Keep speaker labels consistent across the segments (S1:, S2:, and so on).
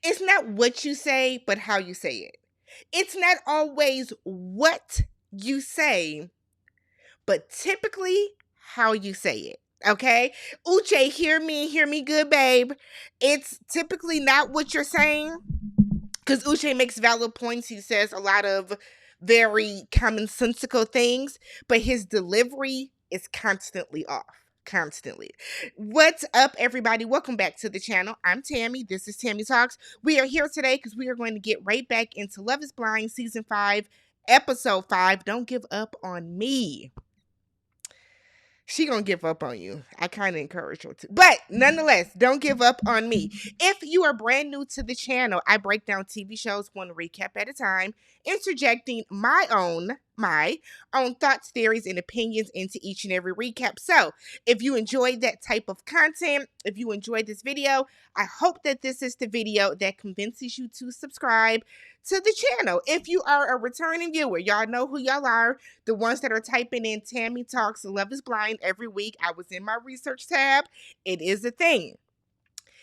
S1: It's not what you say, but how you say it. It's not always what you say, but typically how you say it. Okay? Uche, hear me good, babe. It's typically not what you're saying, because Uche makes valid points. He says a lot of very commonsensical things, but his delivery is constantly off. Constantly. What's up, everybody? Welcome back to the channel. I'm Tammy. This is Tammy Talks. We are here today because we are going to get right back into Love is Blind Season 5, Episode 5. Don't give up on me. She gonna give up on you. I kind of encourage her to. But nonetheless, don't give up on me. If you are brand new to the channel, I break down TV shows one recap at a time, interjecting my own thoughts, theories, and opinions into each and every recap. So if you enjoyed that type of content, if you enjoyed this video, I hope that this is the video that convinces you to subscribe to the channel. If you are a returning viewer, y'all know who y'all are. The ones that are typing in Tammy Talks Love is Blind every week. I was in my research tab. It is a thing.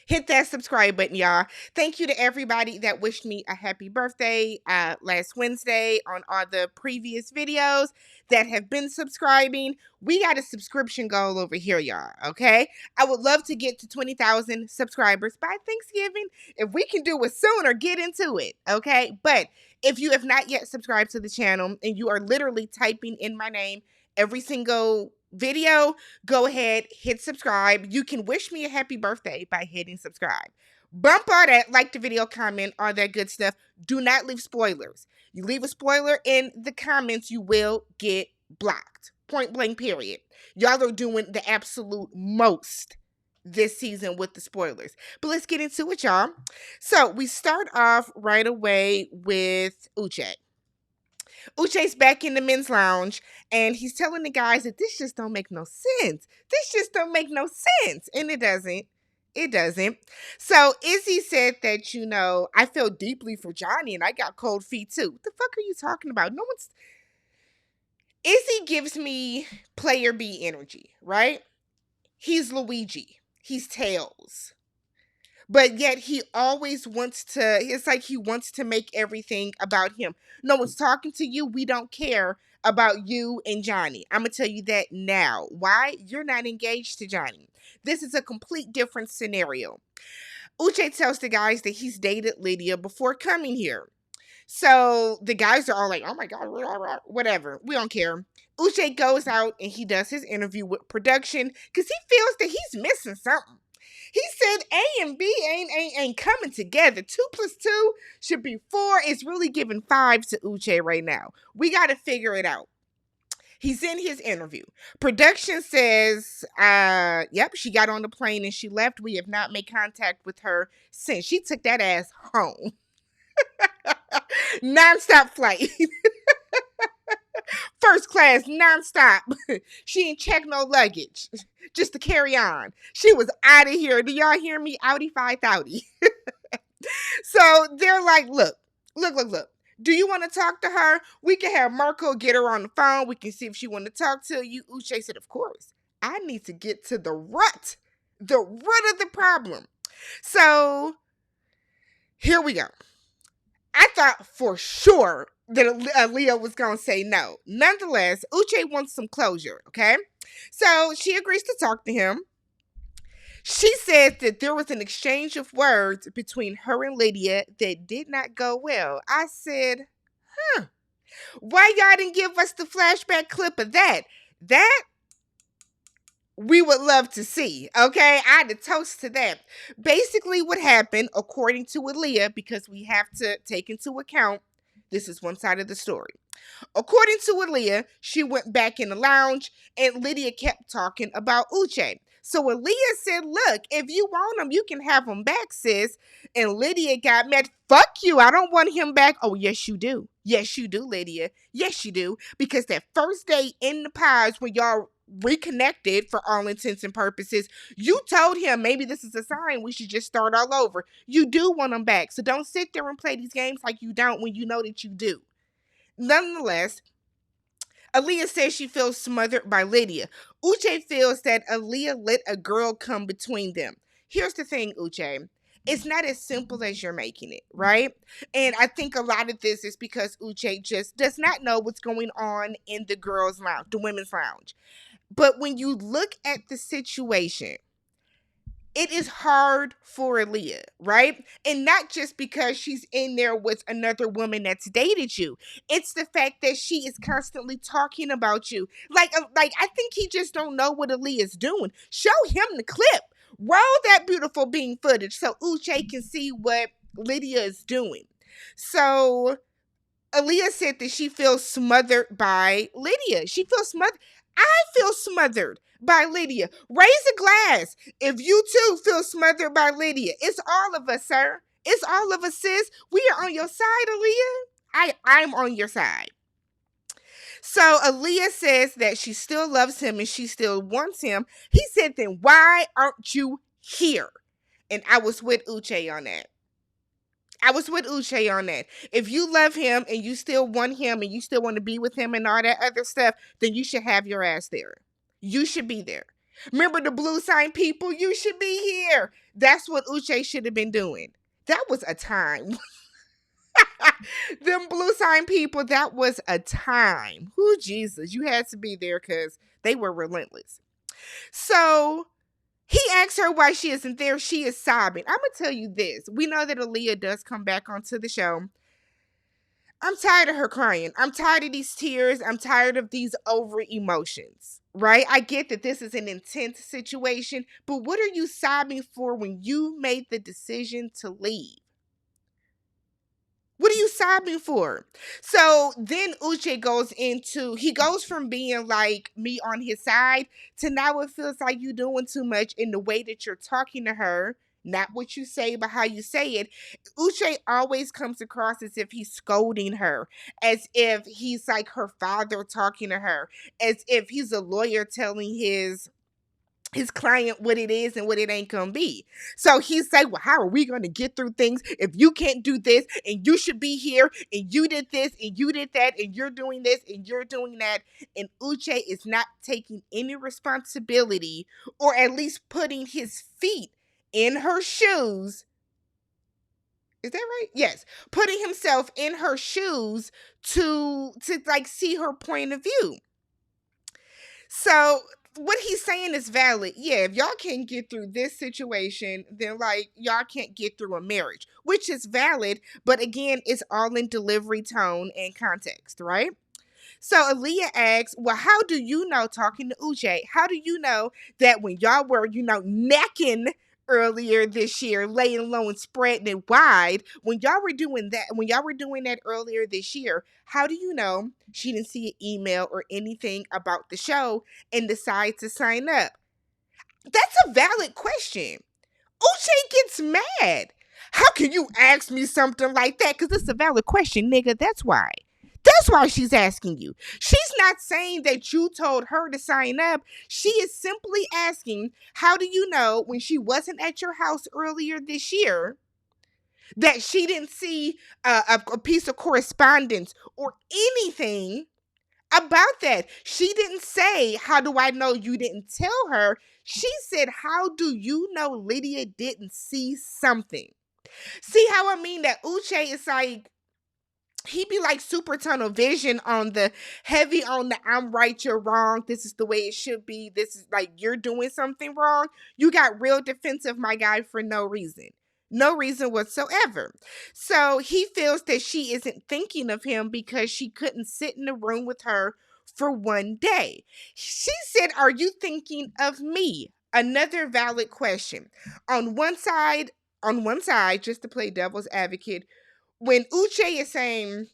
S1: Hit that subscribe button, y'all. Thank you to everybody that wished me a happy birthday last Wednesday on all the previous videos that have been subscribing. We got a subscription goal over here, y'all, okay? I would love to get to 20,000 subscribers by Thanksgiving. If we can do it sooner, get into it, okay? But if you have not yet subscribed to the channel and you are literally typing in my name every single video, go ahead, hit subscribe. You can wish me a happy birthday by hitting subscribe. Bump all that, like the video, comment, all that good stuff. Do not leave spoilers. You leave a spoiler in the comments, you will get blocked. Point blank, period. Y'all are doing the absolute most this season with the spoilers. But let's get into it, y'all. So we start off right away with Uche. Uche's back in the men's lounge, and he's telling the guys that this just don't make no sense. This just don't make no sense. And it doesn't. It doesn't. So Izzy said that, I feel deeply for Johnny, and I got cold feet too. What the fuck are you talking about? Izzy gives me player B energy, right? He's Luigi. He's Tails. But yet he always it's like he wants to make everything about him. No one's talking to you. We don't care about you and Johnny. I'm going to tell you that now. Why? You're not engaged to Johnny. This is a complete different scenario. Uche tells the guys that he's dated Lydia before coming here. So the guys are all like, oh my God, whatever. We don't care. Uche goes out and he does his interview with production because he feels that he's missing something. He said A and B ain't coming together. 2 + 2 should be 4. It's really giving 5 to Uche right now. We got to figure it out. He's in his interview. Production says, yep, she got on the plane and she left. We have not made contact with her since. She took that ass home. Non-stop flight. First class, non-stop. She ain't checked no luggage. Just to carry on. She was out of here. Do y'all hear me? Audi 5,000. So they're like, look. Do you want to talk to her? We can have Marco get her on the phone. We can see if she want to talk to you. Uche said, of course. I need to get to the root of the problem. So here we go. I thought for sure that Aaliyah was going to say no. Nonetheless, Uche wants some closure, okay? So she agrees to talk to him. She said that there was an exchange of words between her and Lydia that did not go well. I said, why y'all didn't give us the flashback clip of that? That we would love to see, okay? I had to toast to that. Basically what happened, according to Aaliyah, because we have to take into account, this is one side of the story. According to Aaliyah, she went back in the lounge and Lydia kept talking about Uche. So Aaliyah said, look, if you want him, you can have him back, sis. And Lydia got mad. Fuck you. I don't want him back. Oh, yes, you do. Yes, you do, Lydia. Yes, you do. Because that first day in the pies when y'all reconnected for all intents and purposes, you told him maybe this is a sign we should just start all over. You do want him back. So don't sit there and play these games like you don't when you know that you do. Nonetheless, Aaliyah says she feels smothered by Lydia. Uche feels that Aaliyah let a girl come between them. Here's the thing, Uche. It's not as simple as you're making it, right? And I think a lot of this is because Uche just does not know what's going on in the girls' lounge, the women's lounge. But when you look at the situation, it is hard for Aaliyah, right? And not just because she's in there with another woman that's dated you. It's the fact that she is constantly talking about you. Like I think he just don't know what Aaliyah's doing. Show him the clip. Roll that beautiful bean footage so Uche can see what Lydia is doing. So Aaliyah said that she feels smothered by Lydia. She feels smothered. I feel smothered by Lydia. Raise a glass if you too feel smothered by Lydia. It's all of us, sir. It's all of us, sis. We are on your side, Aaliyah. I'm on your side. So Aaliyah says that she still loves him and she still wants him. He said, then why aren't you here? And I was with Uche on that. If you love him and you still want him and you still want to be with him and all that other stuff, then you should have your ass there. You should be there. Remember the blue sign people? You should be here. That's what Uche should have been doing. That was a time. Them blue sign people, that was a time. Who Jesus, you had to be there because they were relentless. So he asks her why she isn't there. She is sobbing. I'm going to tell you this. We know that Aaliyah does come back onto the show. I'm tired of her crying. I'm tired of these tears. I'm tired of these over emotions, right? I get that this is an intense situation, but what are you sobbing for when you made the decision to leave? What are you sobbing for? So then Uche goes from being like me on his side to now it feels like you doing too much in the way that you're talking to her. Not what you say, but how you say it. Uche always comes across as if he's scolding her, as if he's like her father talking to her, as if he's a lawyer telling his client what it is and what it ain't gonna be. So he's like, well, how are we gonna get through things if you can't do this and you should be here and you did this and you did that and you're doing this and you're doing that, and Uche is not taking any responsibility or at least putting his feet in her shoes. Is that right? Yes. Putting himself in her shoes to like see her point of view. So what he's saying is valid. Yeah, if y'all can't get through this situation, then like y'all can't get through a marriage, which is valid. But again, it's all in delivery, tone, and context, right? So Aaliyah asks, well, how do you know, talking to Uche, how do you know that when y'all were, necking earlier this year, laying low and spreading it wide, when y'all were doing that earlier this year, how do you know she didn't see an email or anything about the show and decide to sign up? That's a valid question. Uche gets mad. How can you ask me something like that? Because it's a valid question, nigga. That's why. That's why she's asking you. She's not saying that you told her to sign up. She is simply asking, how do you know when she wasn't at your house earlier this year that she didn't see a piece of correspondence or anything about that? She didn't say, how do I know you didn't tell her? She said, how do you know Lydia didn't see something? See how I mean that Uche is like, he be like super tunnel vision on the heavy on the I'm right, you're wrong. This is the way it should be. This is like you're doing something wrong. You got real defensive, my guy, for no reason. No reason whatsoever. So he feels that she isn't thinking of him because she couldn't sit in the room with her for one day. She said, are you thinking of me? Another valid question. On one side, just to play devil's advocate, when Uche is saying,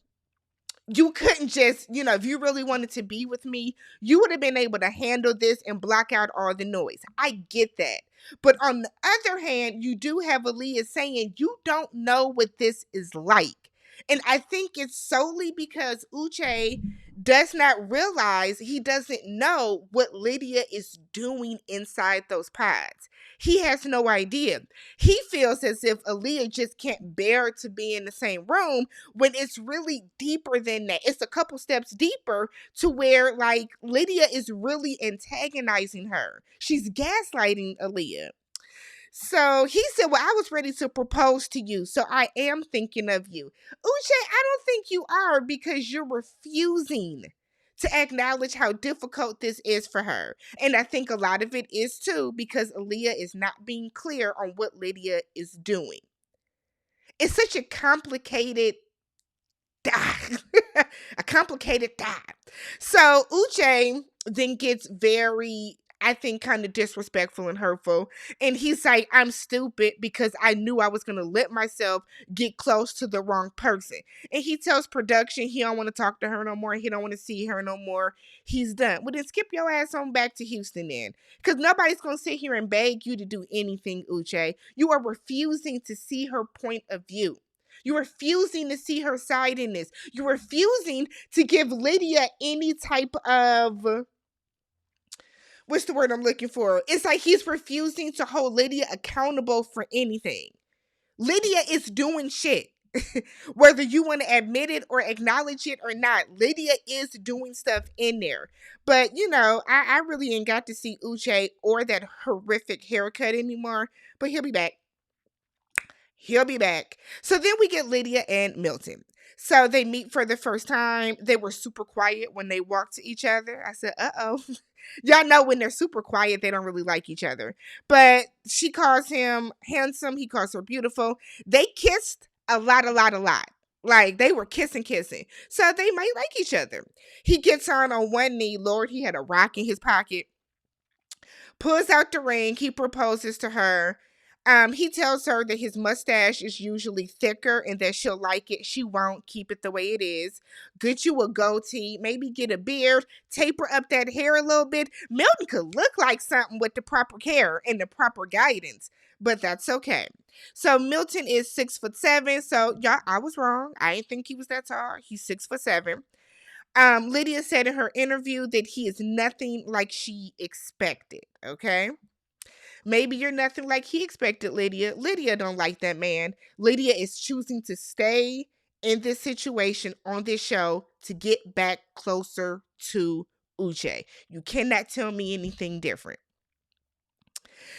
S1: you couldn't just, if you really wanted to be with me, you would have been able to handle this and block out all the noise. I get that. But on the other hand, you do have Aaliyah saying you don't know what this is like. And I think it's solely because Uche does not realize, he doesn't know what Lydia is doing inside those pods. He has no idea. He feels as if Aaliyah just can't bear to be in the same room when it's really deeper than that. It's a couple steps deeper to where like Lydia is really antagonizing her. She's gaslighting Aaliyah. So he said, well, I was ready to propose to you, so I am thinking of you. Uche, I don't think you are because you're refusing to acknowledge how difficult this is for her. And I think a lot of it is too because Aaliyah is not being clear on what Lydia is doing. It's such a complicated a complicated dot. So Uche then gets very, I think, kind of disrespectful and hurtful. And he's like, I'm stupid because I knew I was going to let myself get close to the wrong person. And he tells production he don't want to talk to her no more. He don't want to see her no more. He's done. Well, then skip your ass on back to Houston then. Because nobody's going to sit here and beg you to do anything, Uche. You are refusing to see her point of view. You're refusing to see her side in this. You're refusing to give Lydia any type of, what's the word I'm looking for? It's like he's refusing to hold Lydia accountable for anything. Lydia is doing shit. Whether you want to admit it or acknowledge it or not, Lydia is doing stuff in there. But, I really ain't got to see Uche or that horrific haircut anymore. But he'll be back. He'll be back. So then we get Lydia and Milton. So they meet for the first time. They were super quiet when they walked to each other. I said, uh-oh. Y'all know when they're super quiet, they don't really like each other. But she calls him handsome. He calls her beautiful. They kissed a lot. Like they were kissing. So they might like each other. He gets on one knee. Lord, he had a rock in his pocket. Pulls out the ring. He proposes to her. He tells her that his mustache is usually thicker and that she'll like it. She won't keep it the way it is. Get you a goatee, maybe get a beard, taper up that hair a little bit. Milton could look like something with the proper care and the proper guidance, but that's okay. So Milton is 6'7". So y'all, I was wrong. I didn't think he was that tall. He's 6'7". Lydia said in her interview that he is nothing like she expected. Okay. Maybe you're nothing like he expected, Lydia. Lydia don't like that man. Lydia is choosing to stay in this situation on this show to get back closer to Uche. You cannot tell me anything different.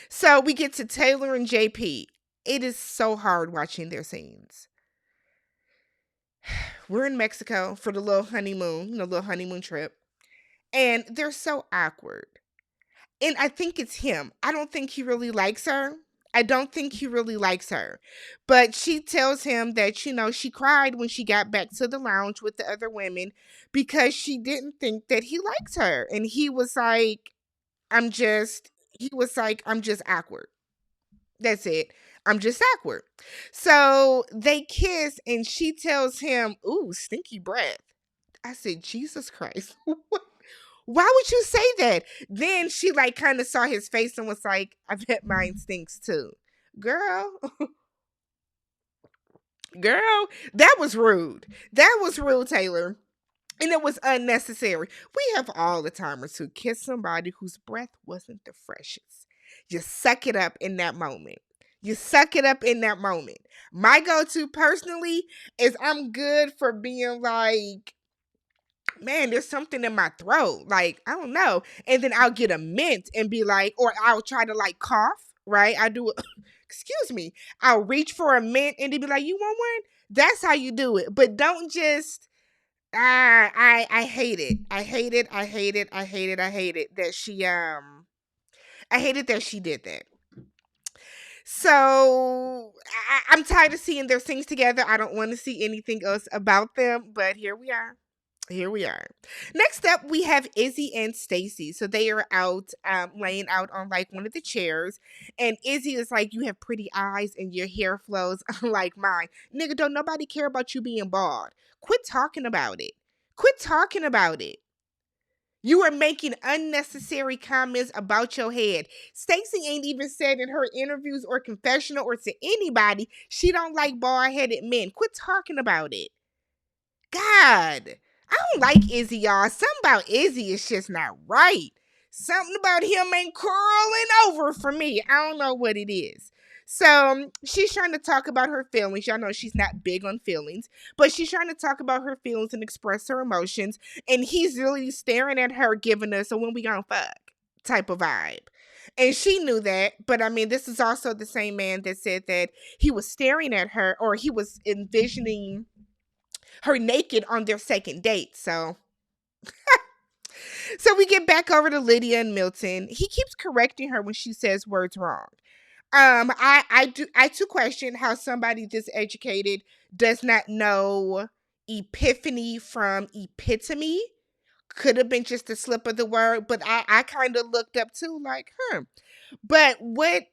S1: So we get to Taylor and JP. It is so hard watching their scenes. We're in Mexico for the little honeymoon trip. And they're so awkward. And I think it's him. I don't think he really likes her. But she tells him that, she cried when she got back to the lounge with the other women because she didn't think that he liked her. And he was like, I'm just awkward. That's it. I'm just awkward. So they kiss and she tells him, ooh, stinky breath. I said, Jesus Christ. Why would you say that? Then she kind of saw his face and was like, I bet mine stinks too. Girl, that was rude. That was rude, Taylor. And it was unnecessary. We have all the timers who kiss somebody whose breath wasn't the freshest. You suck it up in that moment. My go-to personally is I'm good for being like, man, there's something in my throat. Like, I don't know. And then I'll get a mint and be like, or I'll try to cough, right? I do it. Excuse me. I'll reach for a mint and then be like, you want one? That's how you do it. But don't just, I hate it. I hate it that I hated that she did that. So I'm tired of seeing their things together. I don't want to see anything else about them, but here we are. Next up, we have Izzy and Stacy. So they are out, laying out on one of the chairs, and Izzy is like, "You have pretty eyes and your hair flows like mine, nigga. Don't nobody care about you being bald. Quit talking about it. You are making unnecessary comments about your head. Stacy ain't even said in her interviews or confessional or to anybody she don't like bald-headed men. Quit talking about it. God, I don't like Izzy, y'all. Something about Izzy is just not right. Something about him ain't curling over for me. I don't know what it is. So she's trying to talk about her feelings. Y'all know she's not big on feelings, but she's trying to talk about her feelings and express her emotions. And he's really staring at her, giving us a when we gonna fuck type of vibe. And she knew that, but I mean, this is also the same man that said that he was staring at her, or he was envisioning her naked on their second date. So we get back over to Lydia and Milton. He keeps correcting her when she says words wrong. I too question how somebody this educated does not know epiphany from epitome. Could have been just a slip of the word, but I kind of looked up too, like, But what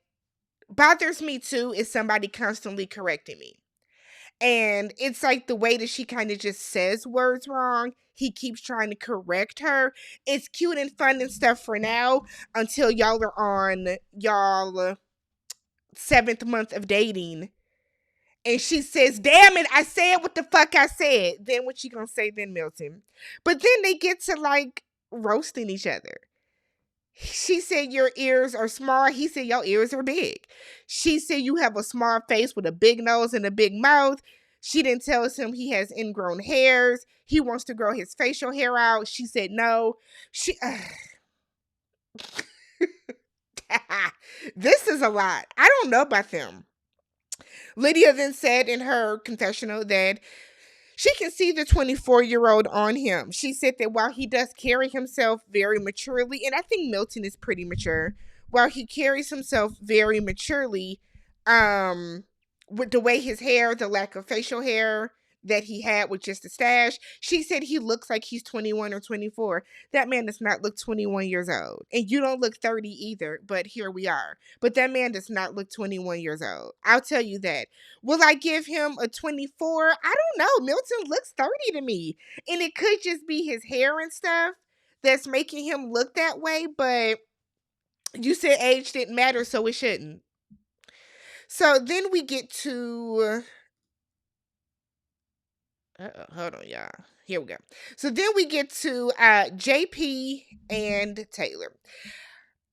S1: bothers me too is somebody constantly correcting me. And it's like the way that she kind of just says words wrong. He keeps trying to correct her. It's cute and fun and stuff for now until y'all are on y'all seventh month of dating. And she says, damn it, I said what the fuck I said. Then what you gonna say then, Milton? But then they get to like roasting each other. She said your ears are small. He said your ears are big. She said you have a small face with a big nose and a big mouth. She didn't tell him he has ingrown hairs. He wants to grow his facial hair out. She said no. This is a lot. I don't know about them. Lydia then said in her confessional that she can see the 24-year-old on him. She said that while he does carry himself very maturely, and I think Milton is pretty mature, while he carries himself very maturely, with the way his hair, the lack of facial hair that he had with just a stash, she said he looks like he's 21 or 24. That man does not look 21 years old. And you don't look 30 either, but here we are. But that man does not look 21 years old. I'll tell you that. Will I give him a 24? I don't know. Milton looks 30 to me. And it could just be his hair and stuff that's making him look that way, but you said age didn't matter, so it shouldn't. So then we get to hold on, y'all. Here we go. So then we get to JP and Taylor.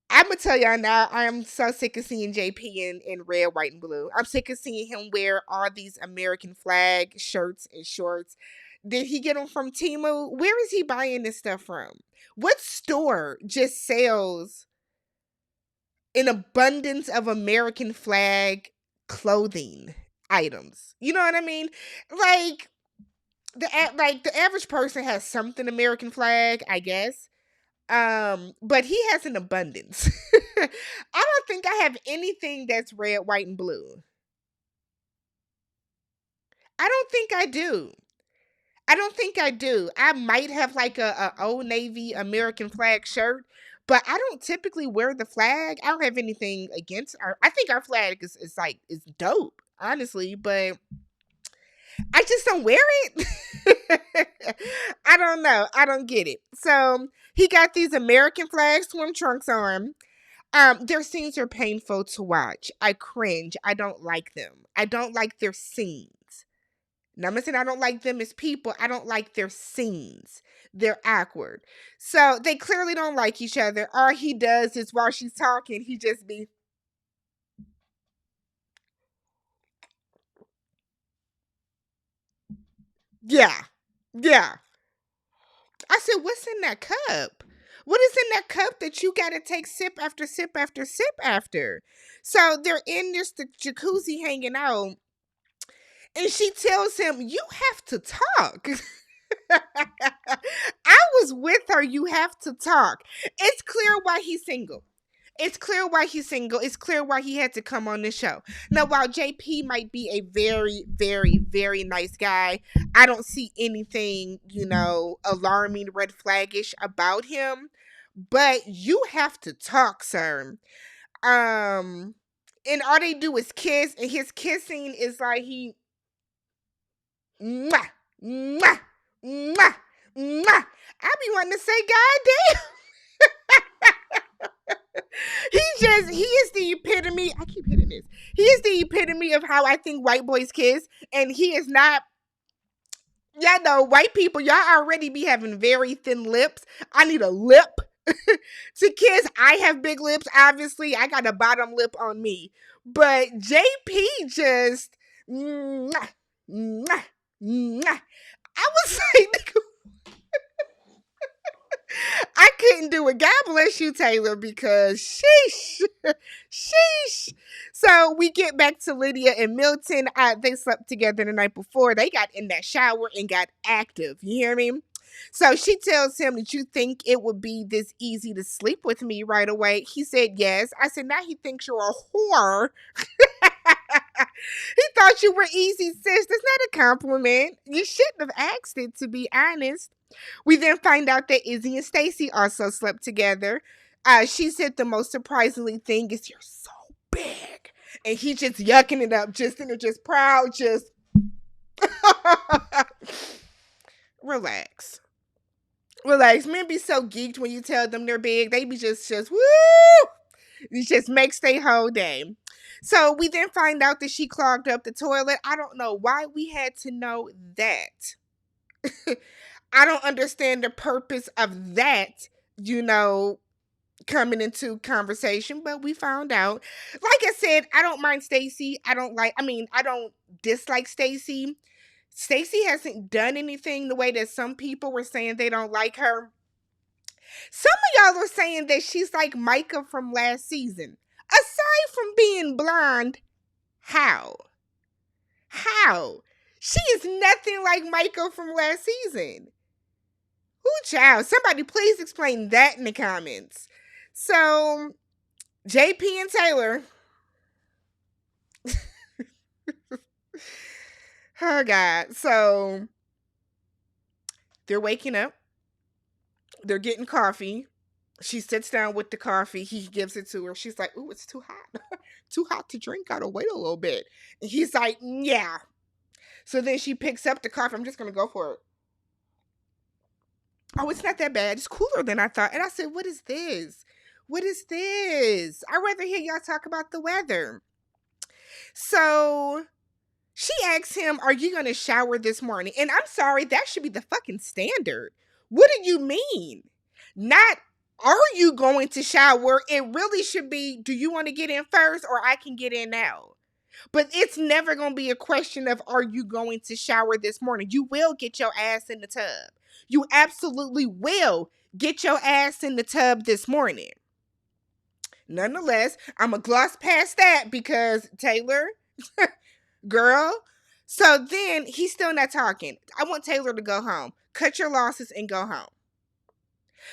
S1: I'm gonna tell y'all now, I'm so sick of seeing JP in red, white, and blue. I'm sick of seeing him wear all these American flag shirts and shorts. Did he get them from Temu? Where is he buying this stuff from? What store just sells an abundance of American flag clothing items? You know what I mean? Like the average person has something American flag, I guess. But he has an abundance. I don't think I have anything that's red, white, and blue. I don't think I do. I don't think I do. I might have like a Old Navy American flag shirt, but I don't typically wear the flag. I don't have anything against our. I think our flag is dope, honestly, but I just don't wear it. I don't know. I don't get it. So he got these American flag swim trunks on. Their scenes are painful to watch. I cringe. I don't like them. I don't like their scenes. Now, I'm not saying I don't like them as people. I don't like their scenes. They're awkward. So they clearly don't like each other. All he does is while she's talking, he just be, yeah, yeah. I said, what's in that cup? What is in that cup that you got to take sip after sip after sip after? So they're in this the jacuzzi hanging out, and she tells him, you have to talk. I was with her. You have to talk. It's clear why he's single. It's clear why he's single. It's clear why he had to come on the show. Now, while JP might be a very, very, very nice guy, I don't see anything, alarming, red flaggish about him. But you have to talk, sir. And all they do is kiss, and his kissing is like mwah, mwah, mwah, mwah. I be wanting to say, God damn. He is the epitome. I keep hitting this. He is the epitome of how I think white boys kiss, and he is not. Y'all know white people, y'all already be having very thin lips. I need a lip to kiss. I have big lips, obviously. I got a bottom lip on me. But JP just mwah, mwah, mwah. I was like, I couldn't do it. God bless you, Taylor, because sheesh. Sheesh. So we get back to Lydia and Milton. They slept together the night before. They got in that shower and got active. You hear me? So she tells him that you think it would be this easy to sleep with me right away. He said yes. I said, now he thinks you're a whore. He thought you were easy, sis. That's not a compliment. You shouldn't have asked it, to be honest. We then find out that Izzy and Stacy also slept together. She said the most surprisingly thing is you're so big. And he just yucking it up, just in there, just proud, just relax. Relax. Men be so geeked when you tell them they're big. They be just woo! It just makes their whole day. So we then find out that she clogged up the toilet. I don't know why we had to know that. I don't understand the purpose of that, coming into conversation, but we found out. Like I said, I don't mind Stacy. I don't dislike Stacy. Stacy hasn't done anything the way that some people were saying they don't like her. Some of y'all are saying that she's like Micah from last season. Aside from being blonde, how? How? She is nothing like Micah from last season. Ooh, child. Somebody please explain that in the comments. So, JP and Taylor. Oh, God. So, they're waking up. They're getting coffee. She sits down with the coffee. He gives it to her. She's like, ooh, it's too hot. Too hot to drink. Gotta wait a little bit. And he's like, yeah. So then she picks up the coffee. I'm just going to go for it. Oh, it's not that bad. It's cooler than I thought. And I said, what is this? What is this? I'd rather hear y'all talk about the weather. So she asks him, are you going to shower this morning? And I'm sorry, that should be the fucking standard. What do you mean? Not, are you going to shower? It really should be, do you want to get in first or I can get in now? But it's never going to be a question of, are you going to shower this morning? You will get your ass in the tub. You absolutely will get your ass in the tub this morning. Nonetheless, I'm going to gloss past that because Taylor, girl. So then he's still not talking. I want Taylor to go home. Cut your losses and go home.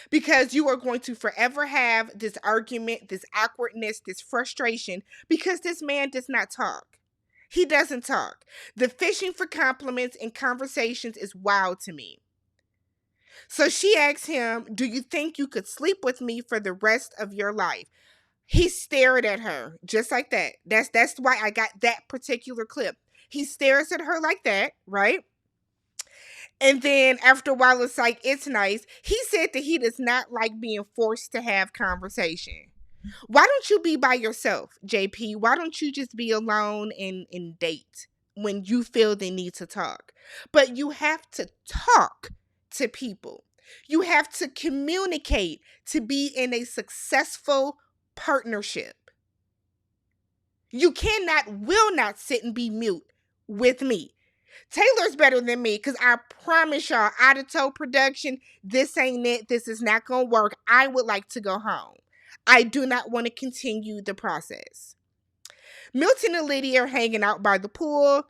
S1: Because you are going to forever have this argument, this awkwardness, this frustration, because this man does not talk. He doesn't talk. The fishing for compliments and conversations is wild to me. So she asks him, do you think you could sleep with me for the rest of your life? He stared at her just like that. That's why I got that particular clip. He stares at her like that, right? And then after a while, it's like, it's nice. He said that he does not like being forced to have conversation. Why don't you be by yourself, JP? Why don't you just be alone and date when you feel the need to talk? But you have to talk to people. You have to communicate to be in a successful partnership. You will not sit and be mute with me. Taylor's better than me because I promise y'all, out of toe production, this ain't it. This is not going to work. I would like to go home. I do not want to continue the process. Milton and Lydia are hanging out by the pool.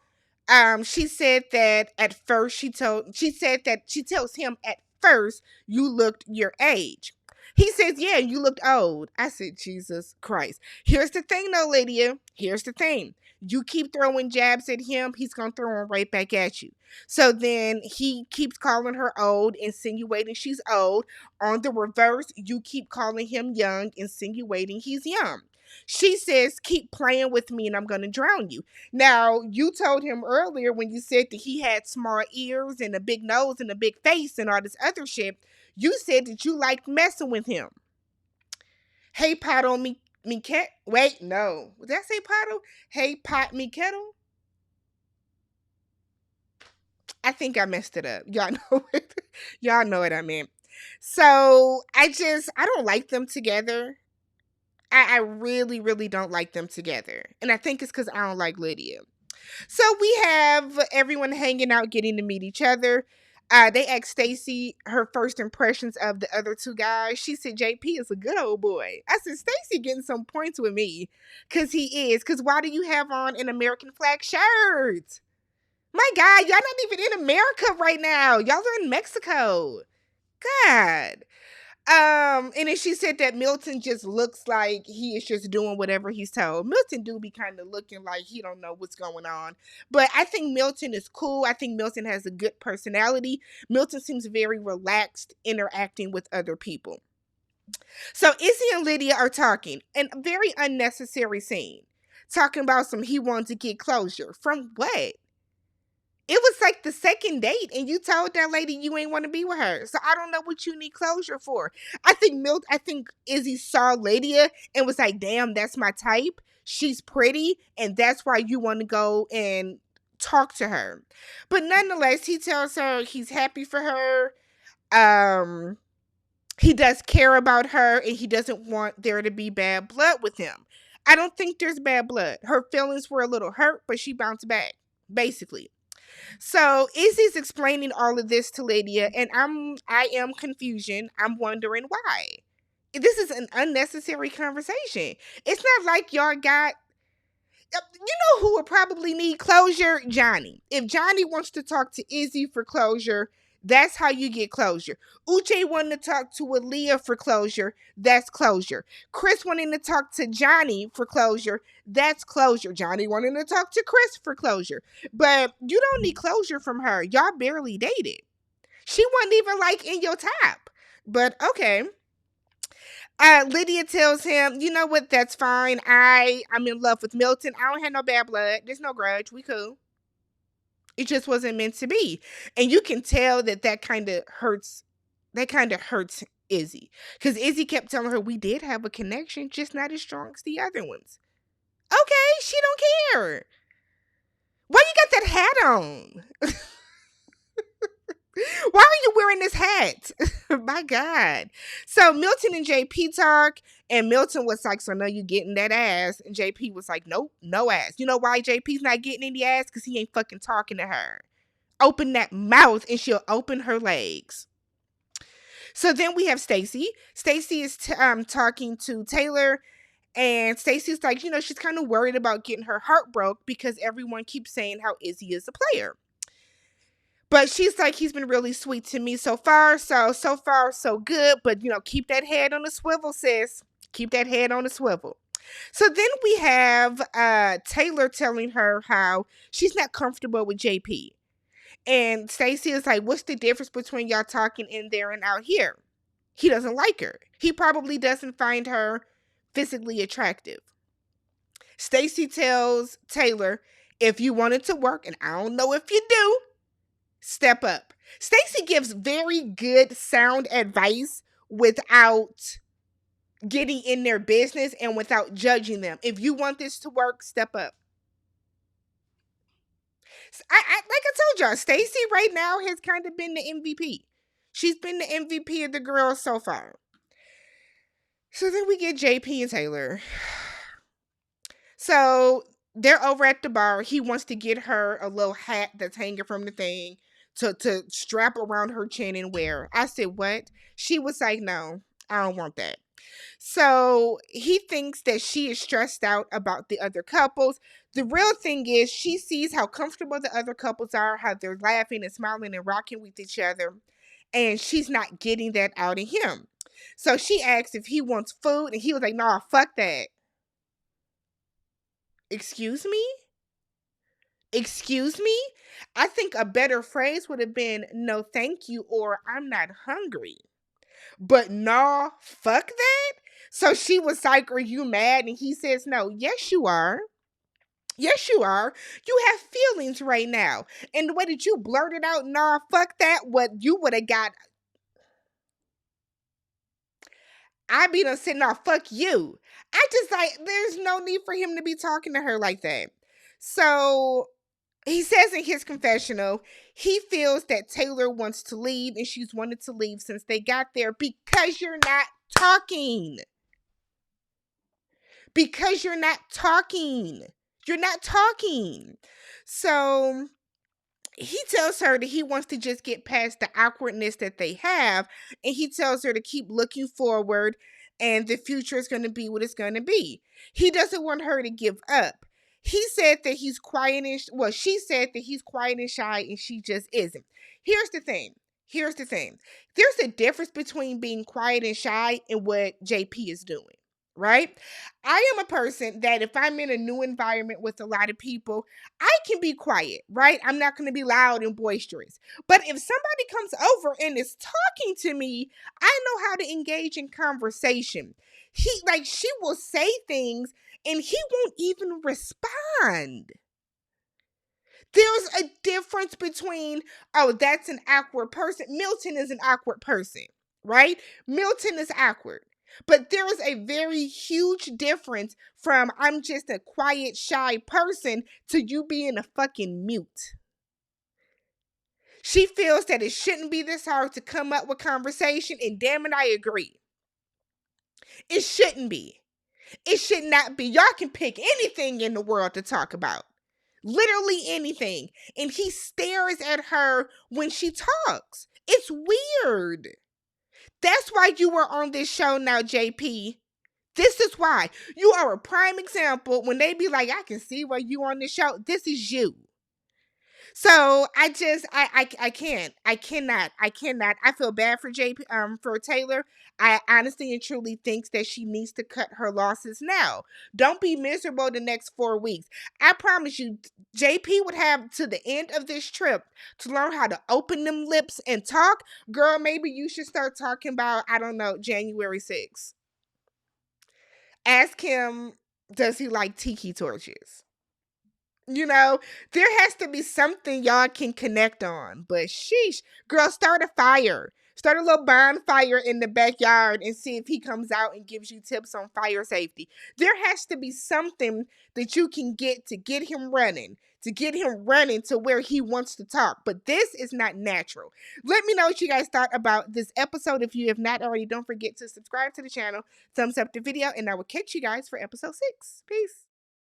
S1: She said that at first she tells him at first you looked your age. He says, yeah, you looked old. I said, Jesus Christ. Here's the thing though, Lydia. Here's the thing. You keep throwing jabs at him, he's going to throw them right back at you. So then he keeps calling her old, insinuating she's old. On the reverse, you keep calling him young, insinuating he's young. She says, keep playing with me and I'm going to drown you. Now, you told him earlier when you said that he had small ears and a big nose and a big face and all this other shit, you said that you liked messing with him. Hey, pot on me cat. Wait, no. Did I say pottle? Hey, pot me kettle. I think I messed it up. Y'all know what I meant. So I don't like them together. I really, really don't like them together. And I think it's because I don't like Lydia. So we have everyone hanging out, getting to meet each other. They asked Stacy her first impressions of the other two guys. She said JP is a good old boy. I said Stacy getting some points with me, cause he is. Cause why do you have on an American flag shirt? My God, y'all not even in America right now. Y'all are in Mexico. God. And then she said that Milton just looks like he is just doing whatever he's told. Milton do be kind of looking like he don't know what's going on. But I think Milton is cool. I think Milton has a good personality. Milton seems very relaxed interacting with other people. So Izzy and Lydia are talking, and a very unnecessary scene. Talking about some he wanted to get closure. From what? It was like the second date, and you told that lady you ain't want to be with her. So I don't know what you need closure for. I think Izzy saw Lydia and was like, damn, that's my type. She's pretty, and that's why you want to go and talk to her. But nonetheless, he tells her he's happy for her. Um, he does care about her, and he doesn't want there to be bad blood with him. I don't think there's bad blood. Her feelings were a little hurt, but she bounced back, basically. So Izzy's explaining all of this to Lydia, and I am confusion. I'm wondering why. This is an unnecessary conversation. It's not like y'all got. You know who would probably need closure? Johnny. If Johnny wants to talk to Izzy for closure, that's how you get closure. Uche wanting to talk to Aaliyah for closure, that's closure. Chris wanting to talk to Johnny for closure, that's closure. Johnny wanting to talk to Chris for closure. But you don't need closure from her. Y'all barely dated. She wasn't even like in your top. But okay. Lydia tells him, you know what, that's fine. I'm in love with Milton. I don't have no bad blood. There's no grudge. We cool. It just wasn't meant to be. And you can tell that kind of hurts. That kind of hurts Izzy. Because Izzy kept telling her, we did have a connection, just not as strong as the other ones. Okay, she don't care. Why you got that hat on? Why are you wearing this hat? My God. So Milton and JP talk, and Milton was like, so now you getting that ass? And JP was like, nope, no ass. You know why JP's not getting any ass? Because he ain't fucking talking to her. Open that mouth and she'll open her legs. So then we have Stacy. Stacy is talking to Taylor, and Stacy's like, she's kind of worried about getting her heart broke because everyone keeps saying how Izzy is a player. But she's like, he's been really sweet to me so far. So far, so good. But, keep that head on the swivel, sis. Keep that head on the swivel. So then we have Taylor telling her how she's not comfortable with JP. And Stacy is like, what's the difference between y'all talking in there and out here? He doesn't like her. He probably doesn't find her physically attractive. Stacy tells Taylor, if you want it to work, and I don't know if you do, step up. Stacy gives very good sound advice without getting in their business and without judging them. If you want this to work, step up. I like I told y'all, Stacy right now has kind of been the MVP. She's been the MVP of the girls so far. So then we get JP and Taylor. So they're over at the bar. He wants to get her a little hat that's hanging from the thing to strap around her chin and wear. I said, what? She was like, no, I don't want that. So he thinks that she is stressed out about the other couples. The real thing is she sees how comfortable the other couples are, how they're laughing and smiling and rocking with each other. And she's not getting that out of him. So she asks if he wants food, and he was like, nah, fuck that. Excuse me? Excuse me? I think a better phrase would have been no thank you or I'm not hungry. But nah, fuck that. So she was like, are you mad? And he says, no, yes you are. Yes, you are. You have feelings right now. And the way that you blurted out, nah, fuck that, what you would have got. I be done saying, nah, fuck you. I just like, there's no need for him to be talking to her like that. So he says in his confessional, he feels that Taylor wants to leave and she's wanted to leave since they got there because you're not talking. Because you're not talking. You're not talking. So he tells her that he wants to just get past the awkwardness that they have, and he tells her to keep looking forward and the future is going to be what it's going to be. He doesn't want her to give up. He said that he's quiet and she said that he's quiet and shy and she just isn't. Here's the thing. Here's the thing. There's a difference between being quiet and shy and what JP is doing, right? I am a person that if I'm in a new environment with a lot of people, I can be quiet, right? I'm not going to be loud and boisterous. But if somebody comes over and is talking to me, I know how to engage in conversation. She will say things and he won't even respond. There's a difference between, oh, that's an awkward person. Milton is an awkward person, right? Milton is awkward. But there is a very huge difference from I'm just a quiet, shy person to you being a fucking mute. She feels that it shouldn't be this hard to come up with conversation, and damn it, I agree. It shouldn't be. It should not be. Y'all can pick anything in the world to talk about. Literally anything. And he stares at her when she talks. It's weird. That's why you were on this show now, JP. This is why. You are a prime example. When they be like, I can see why you on this show. This is you. So I can't. I cannot. I feel bad for for Taylor. I honestly and truly think that she needs to cut her losses now. Don't be miserable the next 4 weeks. I promise you, JP would have to the end of this trip to learn how to open them lips and talk. Girl, maybe you should start talking about, I don't know, January 6th. Ask him, does he like tiki torches? You know, there has to be something y'all can connect on. But sheesh, girl, start a fire. Start a little bonfire in the backyard and see if he comes out and gives you tips on fire safety. There has to be something that you can get to get him running, to where he wants to talk. But this is not natural. Let me know what you guys thought about this episode. If you have not already, don't forget to subscribe to the channel, thumbs up the video, and I will catch you guys for episode 6. Peace.